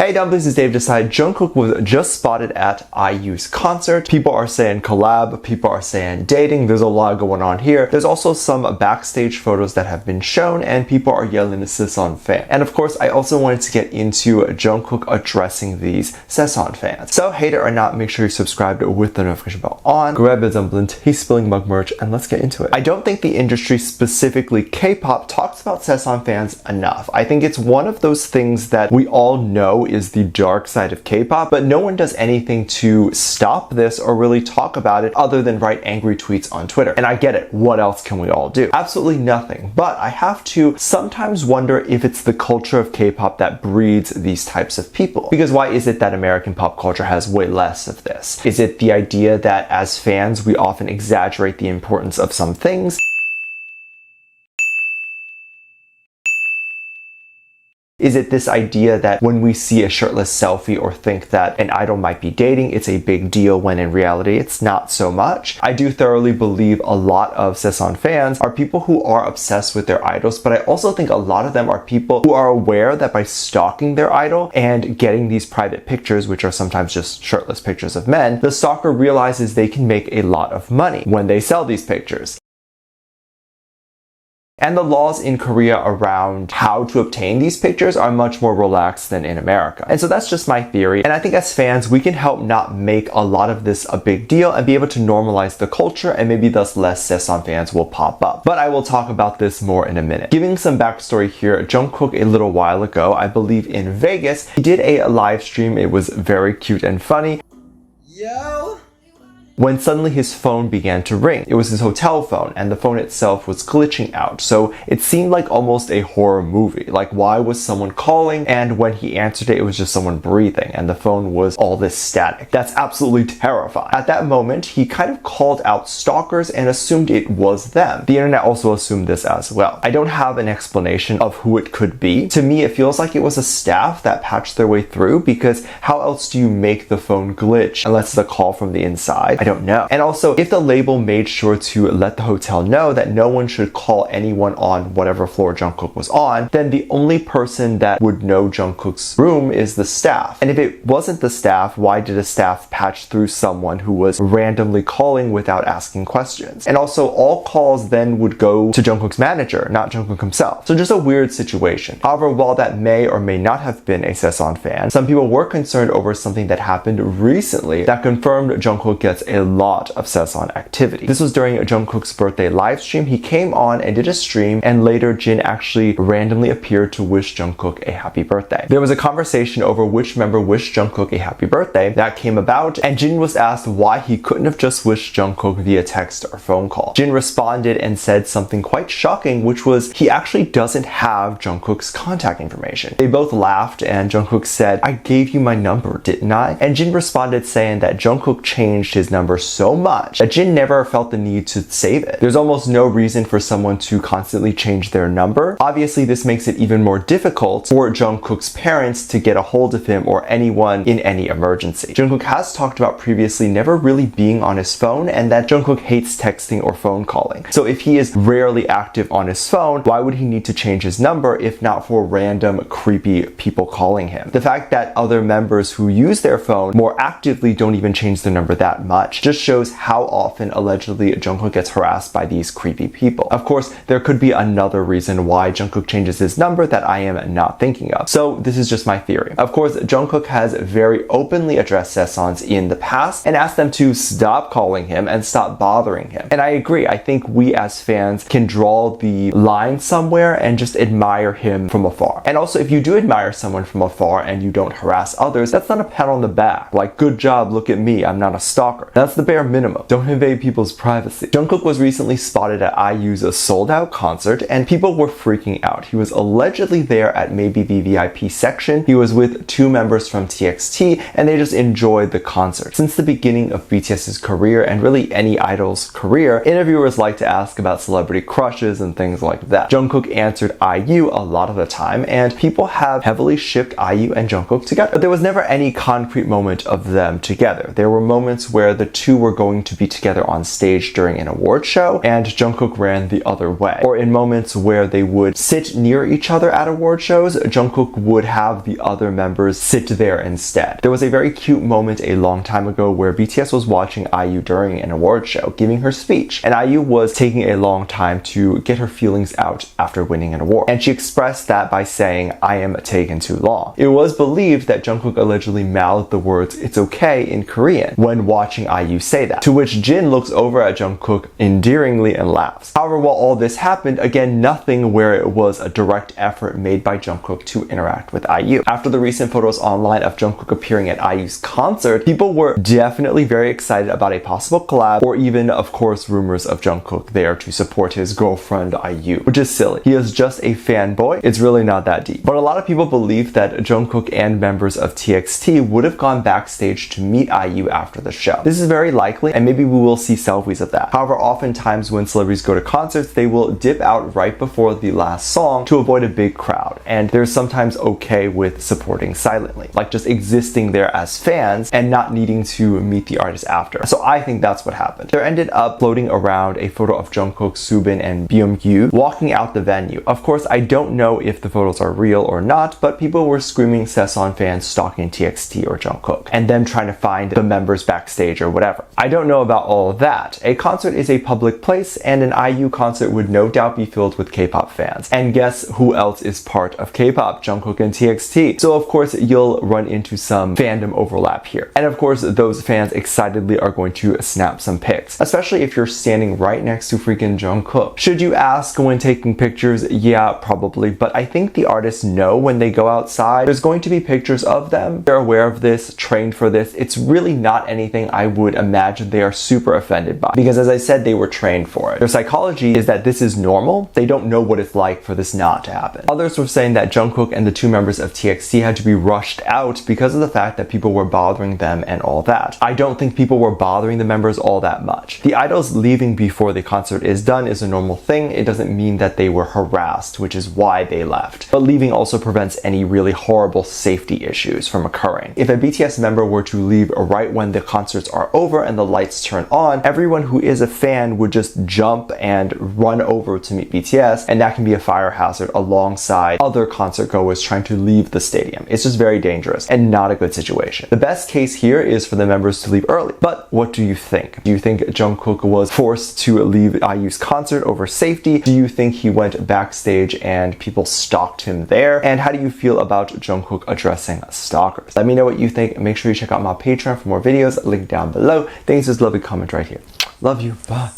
Hey dumplings, it's Dave. Decide Jungkook was just spotted at IU's concert. People are saying collab, people are saying dating. There's a lot going on here. There's also some backstage photos that have been shown, and people are yelling to Sasaeng fan. And of course, I also wanted to get into Jungkook addressing these Sasaeng fans. So hater or not, make sure you're subscribed with the notification bell on. Grab a dumpling, taste spilling mug merch, and let's get into it. I don't think the industry, specifically K-pop, talks about Sasaeng fans enough. I think it's one of those things that we all know is the dark side of K-pop, but no one does anything to stop this or really talk about it other than write angry tweets on Twitter. And I get it. What else can we all do? Absolutely nothing. But I have to sometimes wonder if it's the culture of K-pop that breeds these types of people. Because why is it that American pop culture has way less of this? Is it the idea that as fans, we often exaggerate the importance of some things? Is it this idea that when we see a shirtless selfie or think that an idol might be dating, it's a big deal when in reality it's not so much? I do thoroughly believe a lot of Sasaeng fans are people who are obsessed with their idols, but I also think a lot of them are people who are aware that by stalking their idol and getting these private pictures, which are sometimes just shirtless pictures of men, the stalker realizes they can make a lot of money when they sell these pictures. And the laws in Korea around how to obtain these pictures are much more relaxed than in America. And so that's just my theory. And I think as fans, we can help not make a lot of this a big deal and be able to normalize the culture, and maybe thus less Sasaeng fans will pop up. But I will talk about this more in a minute. Giving some backstory here, Jungkook a little while ago, I believe in Vegas, he did a live stream. It was very cute and funny. Yo! When suddenly his phone began to ring. It was his hotel phone, and the phone itself was glitching out. So it seemed like almost a horror movie. Like, why was someone calling? And when he answered it, it was just someone breathing, and the phone was all this static. That's absolutely terrifying. At that moment, he kind of called out stalkers and assumed it was them. The internet also assumed this as well. I don't have an explanation of who it could be. To me, it feels like it was a staff that patched their way through, because how else do you make the phone glitch unless it's a call from the inside? I don't know. And also, if the label made sure to let the hotel know that no one should call anyone on whatever floor Jungkook was on, then the only person that would know Jungkook's room is the staff. And if it wasn't the staff, why did a staff patch through someone who was randomly calling without asking questions? And also, all calls then would go to Jungkook's manager, not Jungkook himself. So just a weird situation. However, while that may or may not have been a Sasaeng fan, some people were concerned over something that happened recently that confirmed Jungkook gets a lot of Sasaeng activity. This was during Jungkook's birthday live stream. He came on and did a stream, and later Jin actually randomly appeared to wish Jungkook a happy birthday. There was a conversation over which member wished Jungkook a happy birthday that came about, and Jin was asked why he couldn't have just wished Jungkook via text or phone call. Jin responded and said something quite shocking, which was he actually doesn't have Jungkook's contact information. They both laughed, and Jungkook said, "I gave you my number, didn't I?" And Jin responded saying that Jungkook changed his number so much that Jin never felt the need to save it. There's almost no reason for someone to constantly change their number. Obviously, this makes it even more difficult for Jungkook's parents to get a hold of him or anyone in any emergency. Jungkook has talked about previously never really being on his phone, and that Jungkook hates texting or phone calling. So if he is rarely active on his phone, why would he need to change his number if not for random creepy people calling him? The fact that other members who use their phone more actively don't even change their number that much just shows how often allegedly Jungkook gets harassed by these creepy people. Of course, there could be another reason why Jungkook changes his number that I am not thinking of. So this is just my theory. Of course, Jungkook has very openly addressed Sasaengs in the past and asked them to stop calling him and stop bothering him. And I agree. I think we as fans can draw the line somewhere and just admire him from afar. And also, if you do admire someone from afar and you don't harass others, that's not a pat on the back. Like, good job, look at me, I'm not a stalker. That's the bare minimum. Don't invade people's privacy. Jungkook was recently spotted at IU's sold-out concert, and people were freaking out. He was allegedly there at maybe the VIP section. He was with two members from TXT, and they just enjoyed the concert. Since the beginning of BTS's career, and really any idol's career, interviewers like to ask about celebrity crushes and things like that. Jungkook answered IU a lot of the time, and people have heavily shipped IU and Jungkook together. But there was never any concrete moment of them together. There were moments where the two were going to be together on stage during an award show, and Jungkook ran the other way. Or in moments where they would sit near each other at award shows, Jungkook would have the other members sit there instead. There was a very cute moment a long time ago where BTS was watching IU during an award show, giving her speech, and IU was taking a long time to get her feelings out after winning an award. And she expressed that by saying, "I am taking too long." It was believed that Jungkook allegedly mouthed the words, "It's okay" in Korean when watching IU say that, to which Jin looks over at Jungkook endearingly and laughs. However, while all this happened, again, nothing where it was a direct effort made by Jungkook to interact with IU. After the recent photos online of Jungkook appearing at IU's concert, people were definitely very excited about a possible collab, or even, of course, rumors of Jungkook there to support his girlfriend IU, which is silly. He is just a fanboy. It's really not that deep. But a lot of people believe that Jungkook and members of TXT would have gone backstage to meet IU after the show. This is very likely, and maybe we will see selfies of that. However, oftentimes when celebrities go to concerts, they will dip out right before the last song to avoid a big crowd, and they're sometimes okay with supporting silently, like just existing there as fans and not needing to meet the artist after. So I think that's what happened. There ended up floating around a photo of Jungkook, Soobin, and Byung-yu walking out the venue. Of course, I don't know if the photos are real or not, but people were screaming Sasaeng fans stalking TXT or Jungkook, and them trying to find the members backstage or whatever. I don't know about all of that. A concert is a public place, and an IU concert would no doubt be filled with K-pop fans. And guess who else is part of K-pop? Jungkook and TXT. So of course, you'll run into some fandom overlap here. And of course, those fans excitedly are going to snap some pics, especially if you're standing right next to freaking Jungkook. Should you ask when taking pictures? Yeah, probably, but I think the artists know when they go outside, there's going to be pictures of them. They're aware of this, trained for this. It's really not anything I would imagine they are super offended by, because as I said, they were trained for it. Their psychology is that this is normal. They don't know what it's like for this not to happen. Others were saying that Jungkook and the two members of TXT had to be rushed out because of the fact that people were bothering them and all that. I don't think people were bothering the members all that much. The idols leaving before the concert is done is a normal thing. It doesn't mean that they were harassed, which is why they left. But leaving also prevents any really horrible safety issues from occurring. If a BTS member were to leave right when the concerts are over and the lights turn on, everyone who is a fan would just jump and run over to meet BTS, and that can be a fire hazard alongside other concert goers trying to leave the stadium. It's just very dangerous and not a good situation. The best case here is for the members to leave early. But what do you think? Do you think Jungkook was forced to leave IU's concert over safety? Do you think he went backstage and people stalked him there? And how do you feel about Jungkook addressing stalkers? Let me know what you think. Make sure you check out my Patreon for more videos, link down below. Thanks, just lovely comment right here. Love you, bye.